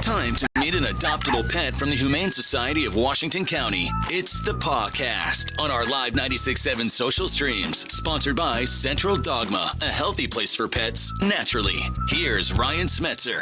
Time to meet an adoptable pet from the Humane Society of Washington County. It's the Pawcast on our live 96.7 social streams. Sponsored by Central Dogma, a healthy place for pets naturally. Here's Ryan Smetzer.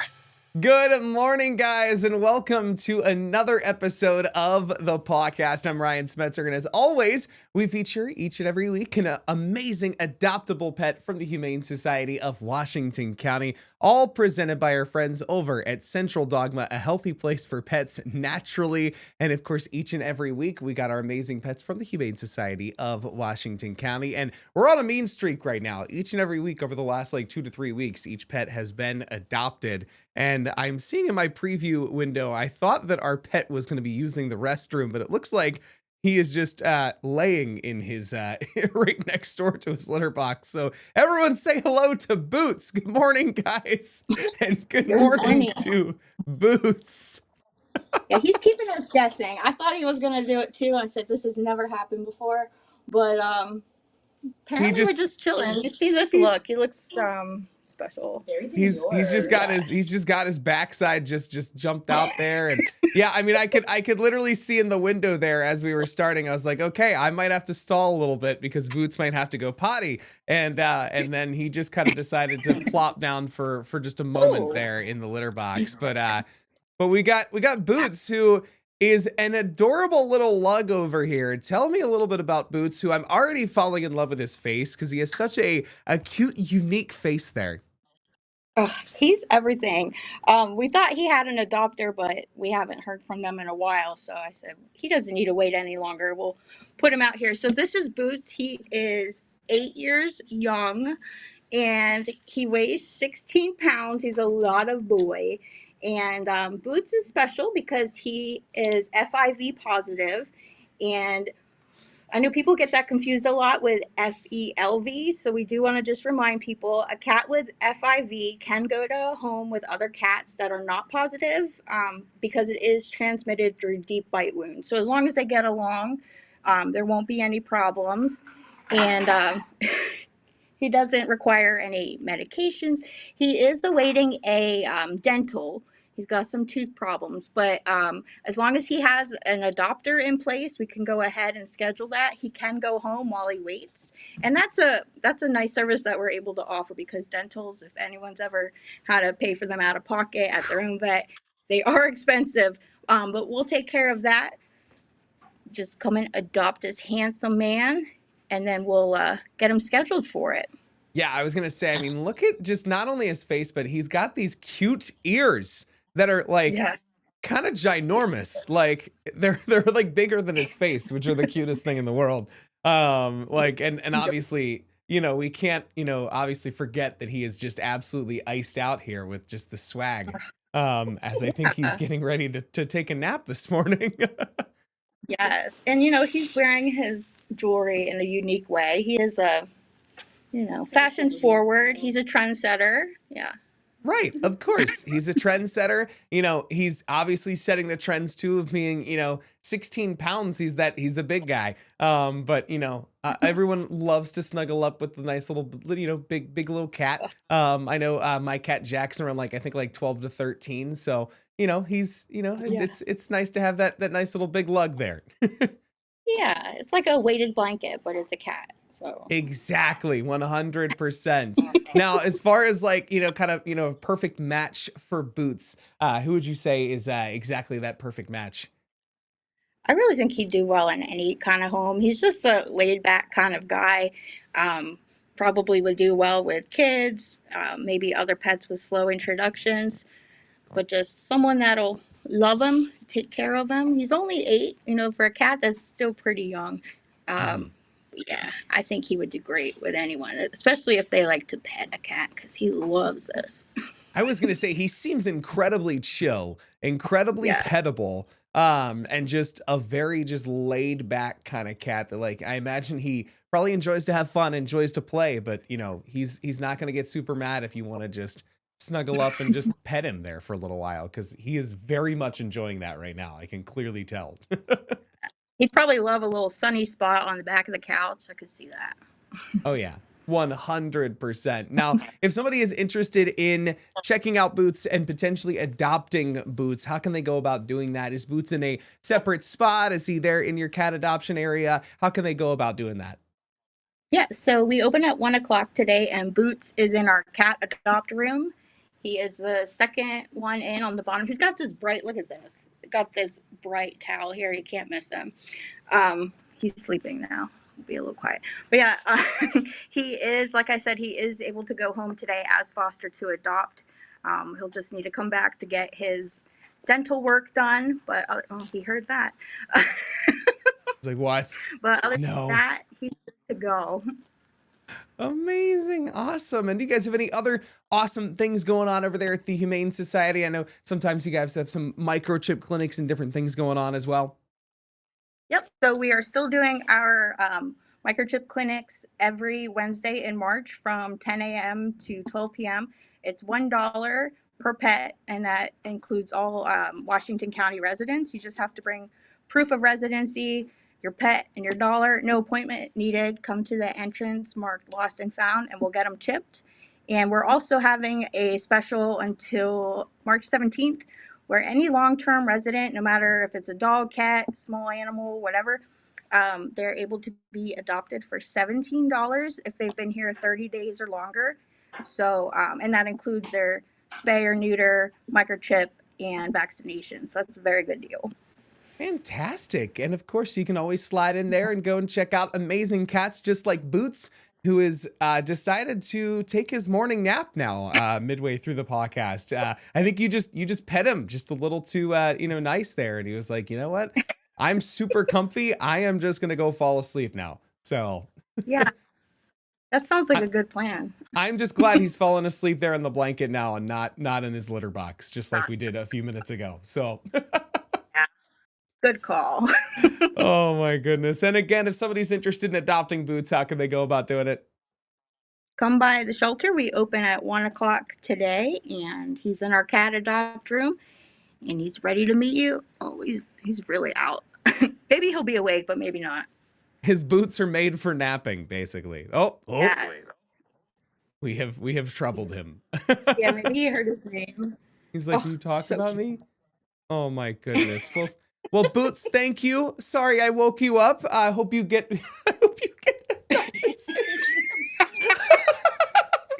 Good morning, guys, and welcome to another episode of the Pawcast. I'm Ryan Smetzer, and as always, we feature each and every week an amazing adoptable pet from the Humane Society of Washington County, all presented by our friends over at Central Dogma, a healthy place for pets naturally. And of course, each and every week, we got our amazing pets from the Humane Society of Washington County, and we're on a mean streak right now. Each and every week over the last 2 to 3 weeks, each pet has been adopted. And I'm seeing in my preview window, I thought that our pet was going to be using the restroom, but it looks like he is just laying in his right next door to his litter box. So everyone say hello to Boots. Good morning, guys. And good morning to Boots. Yeah, he's keeping us guessing. I thought he was going to do it too. I said, this has never happened before. But apparently we're just chilling. You see this look. He looks special. He's just got his backside just jumped out there, and yeah, I mean, I could literally see in the window there as we were starting. I was like, okay, I might have to stall a little bit because Boots might have to go potty, and then he just kind of decided to plop down for just a moment there in the litter box. But we got Boots, who is an adorable little lug over here. Tell me a little bit about Boots, who I'm already falling in love with his face because he has such a cute, unique face there. Oh, he's everything. We thought he had an adopter, but we haven't heard from them in a while. So I said, he doesn't need to wait any longer. We'll put him out here. So this is Boots. He is 8 years young, and he weighs 16 pounds. He's a lot of boy. And Boots is special because he is FIV positive, and I know people get that confused a lot with FELV, so we do want to just remind people, a cat with FIV can go to a home with other cats that are not positive because it is transmitted through deep bite wounds. So as long as they get along, there won't be any problems. And he doesn't require any medications. He is awaiting a dental. He's got some tooth problems, but as long as he has an adopter in place, we can go ahead and schedule that. He can go home while he waits, and that's a nice service that we're able to offer because dentals, if anyone's ever had to pay for them out of pocket at their own vet, they are expensive, but we'll take care of that. Just come and adopt this handsome man, and then we'll get him scheduled for it. Yeah, I was gonna say, I mean, look at just not only his face, but he's got these cute ears that are kind of ginormous. Like they're like bigger than his face, which are the cutest thing in the world. And obviously, we can't, obviously forget that he is just absolutely iced out here with just the swag. As I think he's getting ready to take a nap this morning. Yes, and he's wearing his jewelry in a unique way. He is a fashion forward. He's a trendsetter. Yeah. Right, of course. He's a trendsetter. He's obviously setting the trends too of being, 16 pounds. He's the big guy. But everyone loves to snuggle up with the nice little, big little cat. I know my cat Jackson around I think 12 to 13. So, he's, it's nice to have that nice little big lug there. Yeah, it's like a weighted blanket, but it's a cat. So exactly, 100%. Now, as far as a perfect match for Boots, who would you say is exactly that perfect match? I really think he'd do well in any kind of home. He's just a laid back kind of guy. Probably would do well with kids, maybe other pets with slow introductions, but just someone that'll love him, take care of him. He's only 8, for a cat that's still pretty young. Yeah, I think he would do great with anyone, especially if they like to pet a cat, because he loves this. I was going to say, he seems incredibly chill, incredibly pettable, and just a very just laid back kind of cat that I imagine he probably enjoys to have fun, enjoys to play, but he's not going to get super mad if you want to just snuggle up and just pet him there for a little while, because he is very much enjoying that right now. I can clearly tell. He'd probably love a little sunny spot on the back of the couch. I could see that. Oh, yeah. 100%. Now, if somebody is interested in checking out Boots and potentially adopting Boots, how can they go about doing that? Is Boots in a separate spot? Is he there in your cat adoption area? How can they go about doing that? Yeah, so we open at 1 o'clock today, and Boots is in our cat adopt room. He is the second one in on the bottom. He's got this bright, look at this. Got this bright towel here. You can't miss him. He's sleeping now. Be a little quiet. But yeah, he is, like I said, he is able to go home today as foster to adopt. He'll just need to come back to get his dental work done. But he heard that. It's like, what? But other No. than that, he's good to go. Amazing. Awesome. And do you guys have any other awesome things going on over there at the Humane Society? I know sometimes you guys have some microchip clinics and different things going on as well. Yep. So we are still doing our microchip clinics every Wednesday in March from 10 a.m. to 12 p.m. It's $1 per pet, and that includes all Washington County residents. You just have to bring proof of residency, your pet, and your dollar. No appointment needed. Come to the entrance marked lost and found, and we'll get them chipped. And we're also having a special until March 17th where any long-term resident, no matter if it's a dog, cat, small animal, whatever, they're able to be adopted for $17 if they've been here 30 days or longer. So, and that includes their spay or neuter, microchip, and vaccination. So that's a very good deal. Fantastic. And of course, you can always slide in there and go and check out amazing cats just like Boots, who has decided to take his morning nap now midway through the podcast. I think you just pet him just a little too nice there, and he was like, you know what, I'm super comfy, I am just gonna go fall asleep now. So yeah, that sounds like a good plan. I'm just glad he's fallen asleep there in the blanket now and not in his litter box, just like we did a few minutes ago. So good call. Oh my goodness. And again, if somebody's interested in adopting Boots, how can they go about doing it? Come by the shelter. We open at 1 o'clock today, and he's in our cat adopt room, and he's ready to meet you. Oh, he's really out. Maybe he'll be awake, but maybe not. His boots are made for napping, basically. Oh, Yes. we have troubled him. Yeah, maybe he heard his name. He's like, you talked so about cute. me? Oh my goodness. Well, Boots, thank you. Sorry I woke you up. I hope you get adopted soon.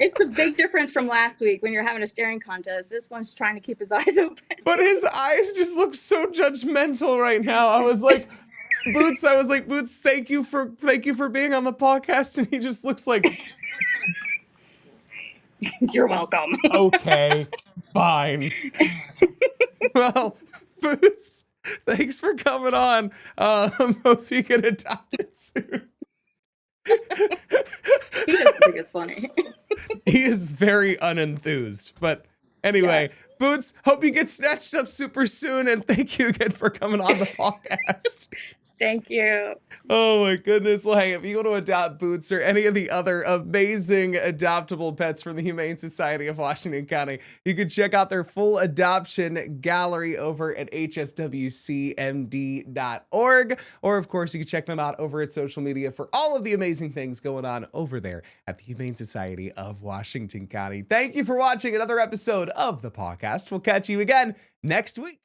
It's a big difference from last week when you're having a staring contest. This one's trying to keep his eyes open. But his eyes just look so judgmental right now. I was like, Boots, thank you for being on the podcast. And he just looks like, You're welcome. okay, fine. Well, Boots, thanks for coming on. Hope you get adopted soon. He doesn't think it's funny. He is very unenthused. But anyway, Yes. Boots, hope you get snatched up super soon. And thank you again for coming on the podcast. Thank you. Oh my goodness. Well, hey, if you want to adopt Boots or any of the other amazing adoptable pets from the Humane Society of Washington County, you can check out their full adoption gallery over at hswcmd.org. Or, of course, you can check them out over at social media for all of the amazing things going on over there at the Humane Society of Washington County. Thank you for watching another episode of the podcast. We'll catch you again next week.